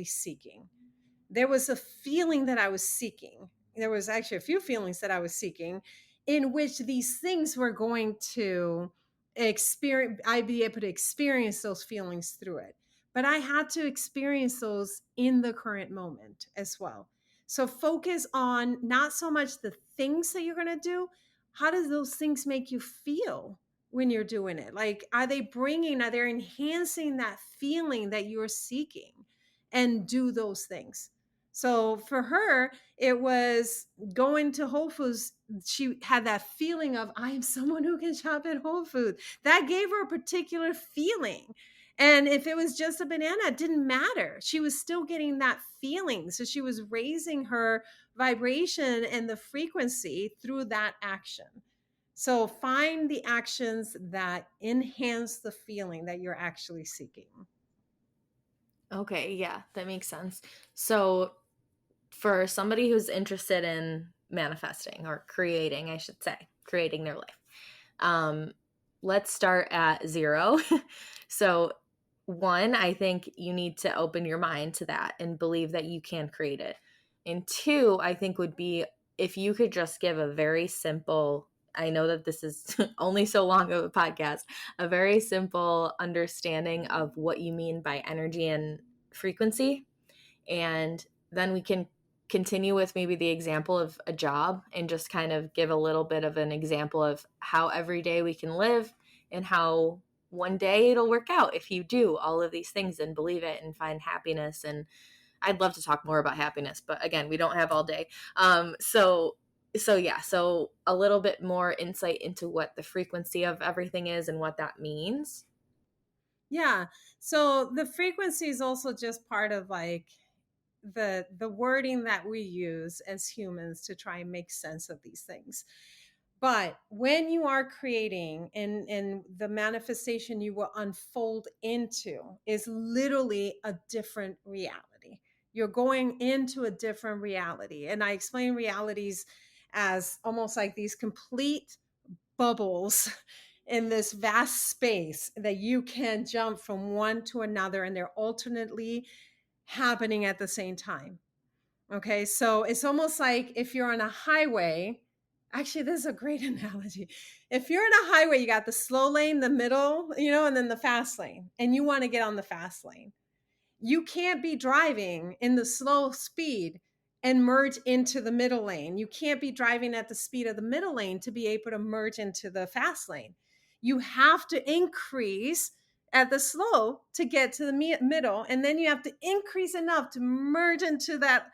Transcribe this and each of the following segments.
seeking. There was a feeling that I was seeking. There was actually a few feelings that I was seeking, in which these things were going to experience, I'd be able to experience those feelings through it. But I had to experience those in the current moment as well. So focus on not so much the things that you're going to do. How does those things make you feel when you're doing it? Like, are they enhancing that feeling that you're seeking? And do those things. So for her, it was going to Whole Foods. She had that feeling of, I am someone who can shop at Whole Foods. That gave her a particular feeling. And if it was just a banana, it didn't matter. She was still getting that feeling. So she was raising her vibration and the frequency through that action. So find the actions that enhance the feeling that you're actually seeking. Okay, yeah, that makes sense. So for somebody who's interested in manifesting or creating, I should say, creating their life, um, let's start at 0. So, one, I think you need to open your mind to that and believe that you can create it. And two, I think would be if you could just give a very simple, I know that this is only so long of a podcast, a very simple understanding of what you mean by energy and frequency. And then we can continue with maybe the example of a job and just kind of give a little bit of an example of how every day we can live and how one day it'll work out if you do all of these things and believe it and find happiness. And I'd love to talk more about happiness, but again, we don't have all day. So a little bit more insight into what the frequency of everything is and what that means. Yeah. So the frequency is also just part of like the wording that we use as humans to try and make sense of these things. But when you are creating, and the manifestation you will unfold into is literally a different reality. You're going into a different reality. And I explain realities as almost like these complete bubbles in this vast space that you can jump from one to another, and they're alternately happening at the same time. Okay, so it's almost like if you're on a highway. Actually, this is a great analogy. If you're in a highway, you got the slow lane, the middle, and then the fast lane, and you want to get on the fast lane. You can't be driving in the slow speed and merge into the middle lane. You can't be driving at the speed of the middle lane to be able to merge into the fast lane. You have to increase at the slow to get to the middle, and then you have to increase enough to merge into that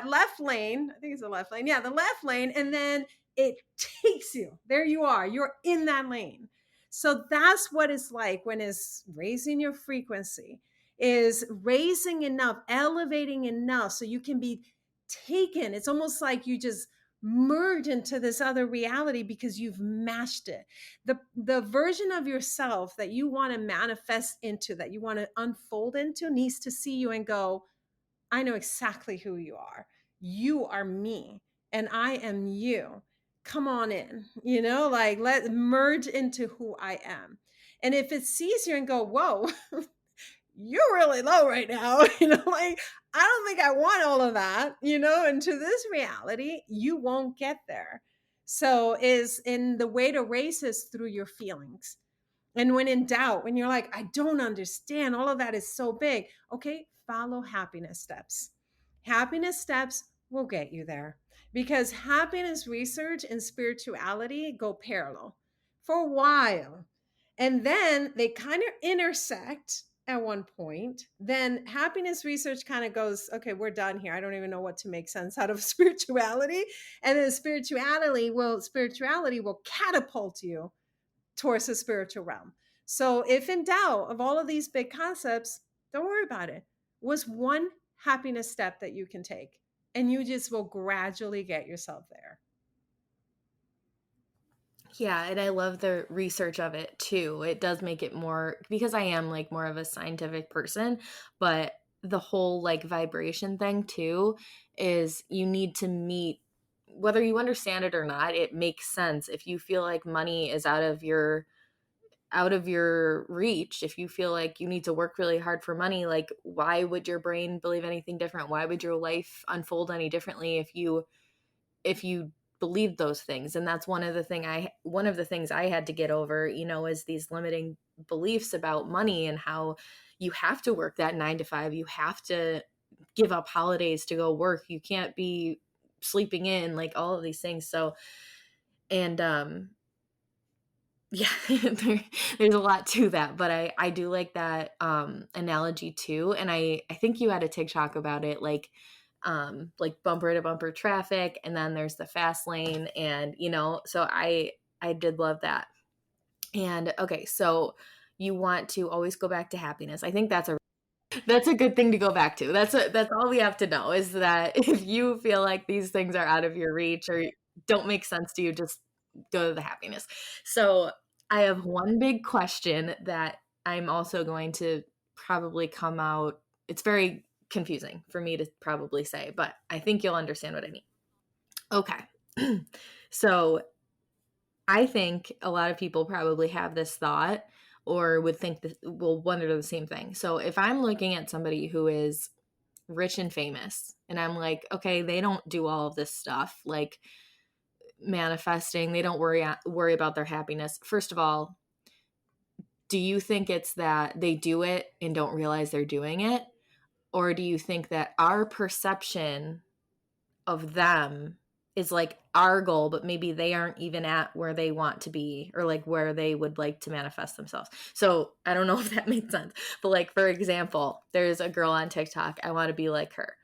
left lane. I think it's the left lane. Yeah, the left lane, and then it takes you. There you are. You're in that lane. So that's what it's like when it's raising your frequency, is raising enough, elevating enough so you can be taken. It's almost like you just merge into this other reality because you've matched it. The version of yourself that you want to manifest into, that you want to unfold into, needs to see you and go, I know exactly who you are. You are me and I am you. Come on in, like let merge into who I am. And if it sees you and go, whoa, you're really low right now, like I don't think I want all of that, into this reality, you won't get there. So is in the way to race is through your feelings. And when in doubt, when you're like, I don't understand, all of that is so big, okay, follow happiness steps. Happiness steps will get you there, because happiness research and spirituality go parallel for a while. And then they kind of intersect at one point. Then happiness research kind of goes, okay, we're done here. I don't even know what to make sense out of spirituality. And then spirituality will catapult you towards the spiritual realm. So if in doubt of all of these big concepts, don't worry about it. What's one happiness step that you can take? And you just will gradually get yourself there. Yeah, and I love the research of it too. It does make it more, because I am like more of a scientific person, but the whole like vibration thing too is you need to meet, whether you understand it or not, it makes sense. If you feel like money is out of your out of your reach, if you feel like you need to work really hard for money, like why would your brain believe anything different? Why would your life unfold any differently if you believe those things? And that's one of the things I had to get over, is these limiting beliefs about money and how you have to work that 9 to 5. You have to give up holidays to go work. You can't be sleeping in, like all of these things. So, and yeah, there's a lot to that, but I do like that analogy too. And I think you had a TikTok about it, like bumper to bumper traffic, and then there's the fast lane, and so I did love that. And okay, so you want to always go back to happiness. I think that's a good thing to go back to. That's all we have to know, is that if you feel like these things are out of your reach or don't make sense to you, just go to the happiness. So I have one big question that I'm also going to probably come out. It's very confusing for me to probably say, but I think you'll understand what I mean. Okay. So I think a lot of people probably have this thought or would think that will wonder the same thing. So if I'm looking at somebody who is rich and famous and I'm like, okay, they don't do all of this stuff like manifesting, they don't worry about their happiness. First of all, do you think it's that they do it and don't realize they're doing it? Or do you think that our perception of them is like our goal, but maybe they aren't even at where they want to be or like where they would like to manifest themselves? So I don't know if that makes sense, but like, for example, there's a girl on TikTok, I want to be like her.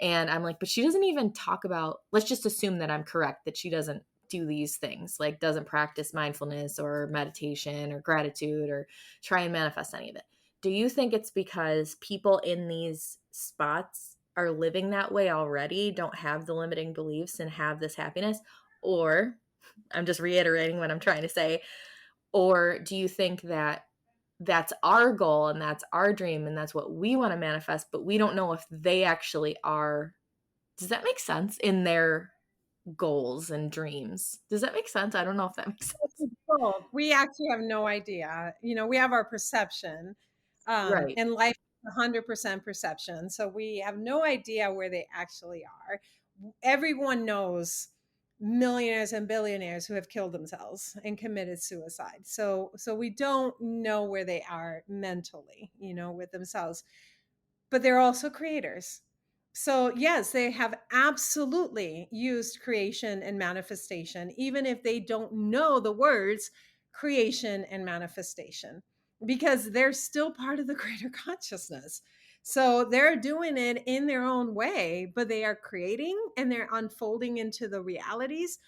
And I'm like, but she doesn't even talk about, let's just assume that I'm correct, that she doesn't do these things, like doesn't practice mindfulness or meditation or gratitude or try and manifest any of it. Do you think it's because people in these spots are living that way already, don't have the limiting beliefs and have this happiness? Or I'm just reiterating what I'm trying to say. Or do you think that that's our goal and that's our dream and that's what we want to manifest, but we don't know if they actually are? Does that make sense in their goals and dreams? Does that make sense? I don't know if that makes sense. Both. We actually have no idea. We have our perception, Right. and life is 100% perception. So we have no idea where they actually are. Everyone knows millionaires and billionaires who have killed themselves and committed suicide. So we don't know where they are mentally, with themselves, but they're also creators. So, yes, they have absolutely used creation and manifestation, even if they don't know the words creation and manifestation, because they're still part of the greater consciousness. So, they're doing it in their own way, but they are creating and they're unfolding into the realities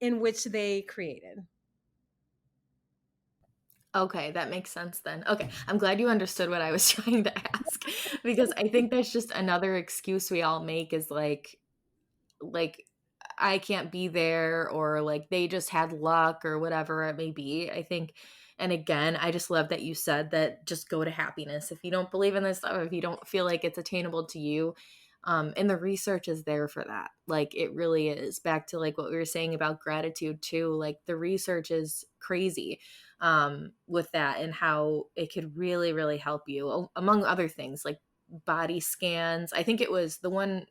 in which they created. Okay, that makes sense then. Okay, I'm glad you understood what I was trying to ask, because I think that's just another excuse we all make, is like I can't be there, or like they just had luck or whatever it may be. I think, and again, I just love that you said that just go to happiness. If you don't believe in this stuff, if you don't feel like it's attainable to you, and the research is there for that. Like it really is. Back to like what we were saying about gratitude too. Like the research is crazy with that and how it could really, really help you, among other things like body scans. I think it was the one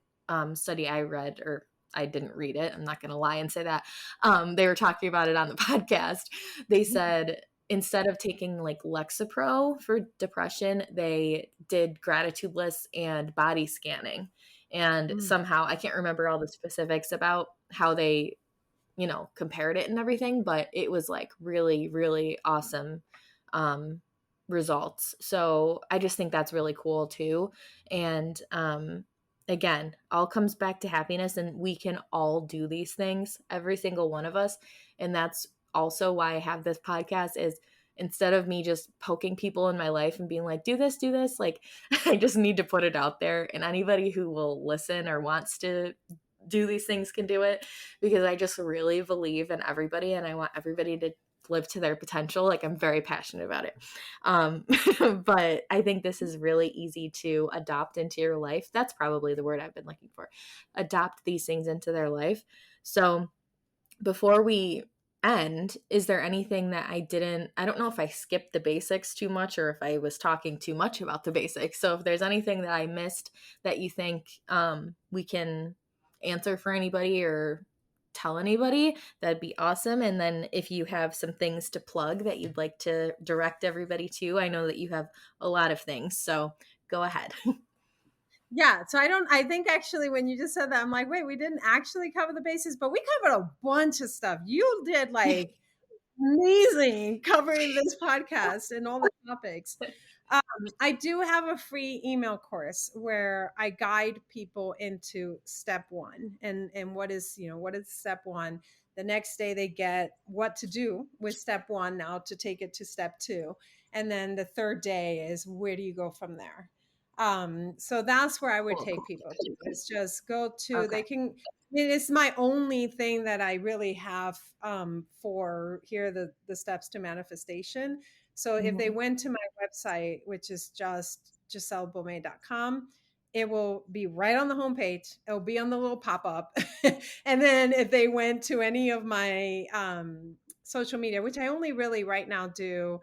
study I read, or I didn't read it, I'm not going to lie and say that. They were talking about it on the podcast. They said instead of taking like Lexapro for depression, they did gratitude lists and body scanning. And Mm. somehow I can't remember all the specifics about how they, compared it and everything, but it was like really, really awesome um, results. So I just think that's really cool too. And again, all comes back to happiness, and we can all do these things, every single one of us. And that's also why I have this podcast, is instead of me just poking people in my life and being like, do this, like I just need to put it out there. And anybody who will listen or wants to do these things can do it, because I just really believe in everybody and I want everybody to live to their potential. Like I'm very passionate about it. Um, but I think this is really easy to adopt into your life. That's probably the word I've been looking for. Adopt these things into their life. So before we And is there anything that I don't know if I skipped the basics too much or if I was talking too much about the basics. So if there's anything that I missed that you think we can answer for anybody or tell anybody, that'd be awesome. And then if you have some things to plug that you'd like to direct everybody to, I know that you have a lot of things. So go ahead. Yeah, so I think actually when you just said that, I'm like, wait, we didn't actually cover the bases, but we covered a bunch of stuff. You did like amazing covering this podcast and all the topics. I do have a free email course where I guide people into step one, and what is step one. The next day they get what to do with step one now to take it to step two, and then the third day is where do you go from there. So that's where I would Cool. take people to, is just go to, Okay. they can, it's my only thing that I really have for here, the steps to manifestation. So if they Mhm. went to my website, which is just gisellebaumet.com, it will be right on the homepage. It'll be on the little pop-up. And then if they went to any of my social media, which I only really right now do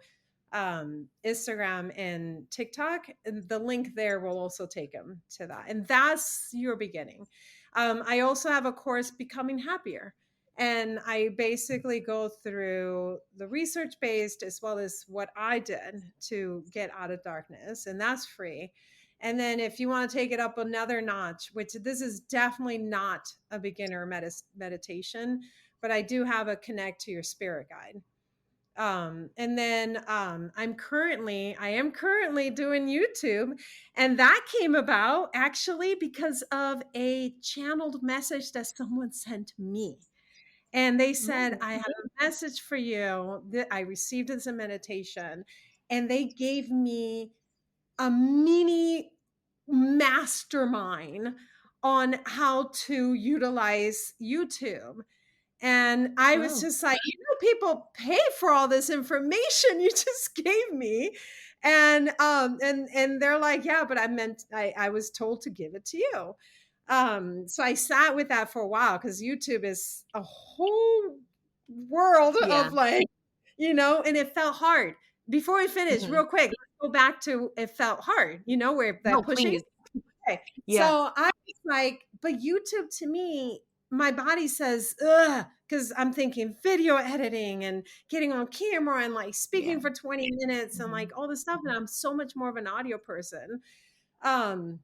Instagram and TikTok, and the link there will also take them to that. And that's your beginning. I also have a course, Becoming Happier. And I basically go through the research based as well as what I did to get out of darkness. And that's free. And then if you want to take it up another notch, which this is definitely not a beginner meditation, but I do have a connect to your spirit guide. And then I am currently doing YouTube, and that came about actually because of a channeled message that someone sent me. And they said, Mm. I have a message for you that I received as a meditation. And they gave me a mini mastermind on how to utilize YouTube. And I was Oh, just like, people pay for all this information you just gave me. And they're like, yeah, but I was told to give it to you. So I sat with that for a while because YouTube is a whole world yeah. of like, and it felt hard. Before we finish, Mhm. real quick, let's go back to it felt hard, where No, that pushing. please. Okay. Yeah. So I was like, but YouTube to me, my body says, ugh, because I'm thinking video editing and getting on camera and like Yeah. speaking for 20 minutes and like Mhm. all this stuff. And I'm so much more of an audio person. Um,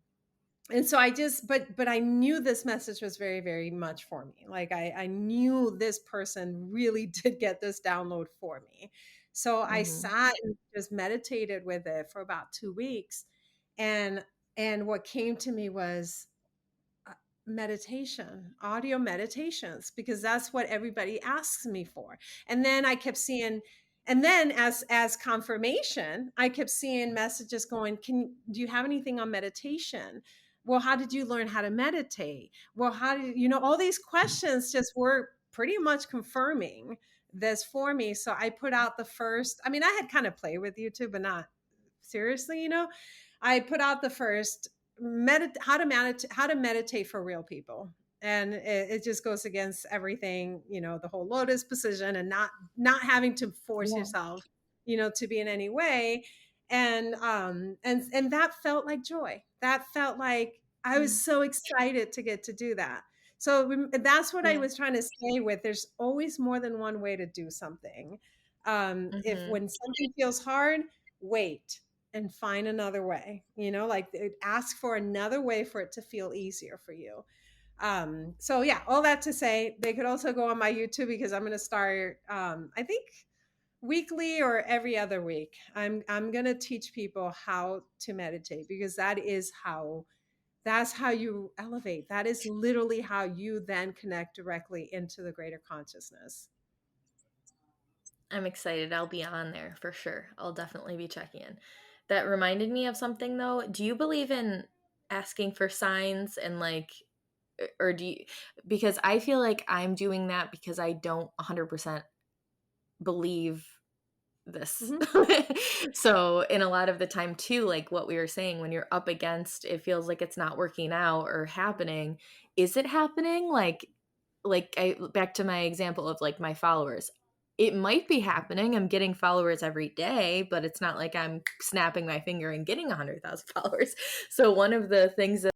and so I just, but I knew this message was very, very much for me. Like I knew this person really did get this download for me. So I Mhm. sat and just meditated with it for about 2 weeks. And what came to me was uh, meditation, audio meditations, because that's what everybody asks me for. And then I kept seeing, and then as confirmation, I kept seeing messages going, do you have anything on meditation? Well, how did you learn how to meditate? Well, how did all these questions just were pretty much confirming this for me. So I put out the first, I mean, I had kind of played with YouTube, but not seriously, I put out the first how to meditate for real people. And it just goes against everything, the whole lotus position and not having to force Yeah. yourself, to be in any way. And that felt like joy. That felt like I was Mm. so excited to get to do that. So that's what I Yeah. was trying to say with there's always more than one way to do something. If Mhm. when something feels hard, wait and find another way, like ask for another way for it to feel easier for you. So yeah, all that to say, they could also go on my YouTube because I'm going to start, I think weekly or every other week. I'm going to teach people how to meditate because that's how you elevate. That is literally how you then connect directly into the greater consciousness. I'm excited. I'll be on there for sure. I'll definitely be checking in. That reminded me of something though. Do you believe in asking for signs and like or do you because I feel like I'm doing that because I don't 100% believe this. Hmm. So, in a lot of the time too, like what we were saying, when you're up against it feels like it's not working out or happening, is it happening? Like I back to my example of like my followers. it might be happening. I'm getting followers every day, but it's not like I'm snapping my finger and getting 100,000 followers. So one of the things that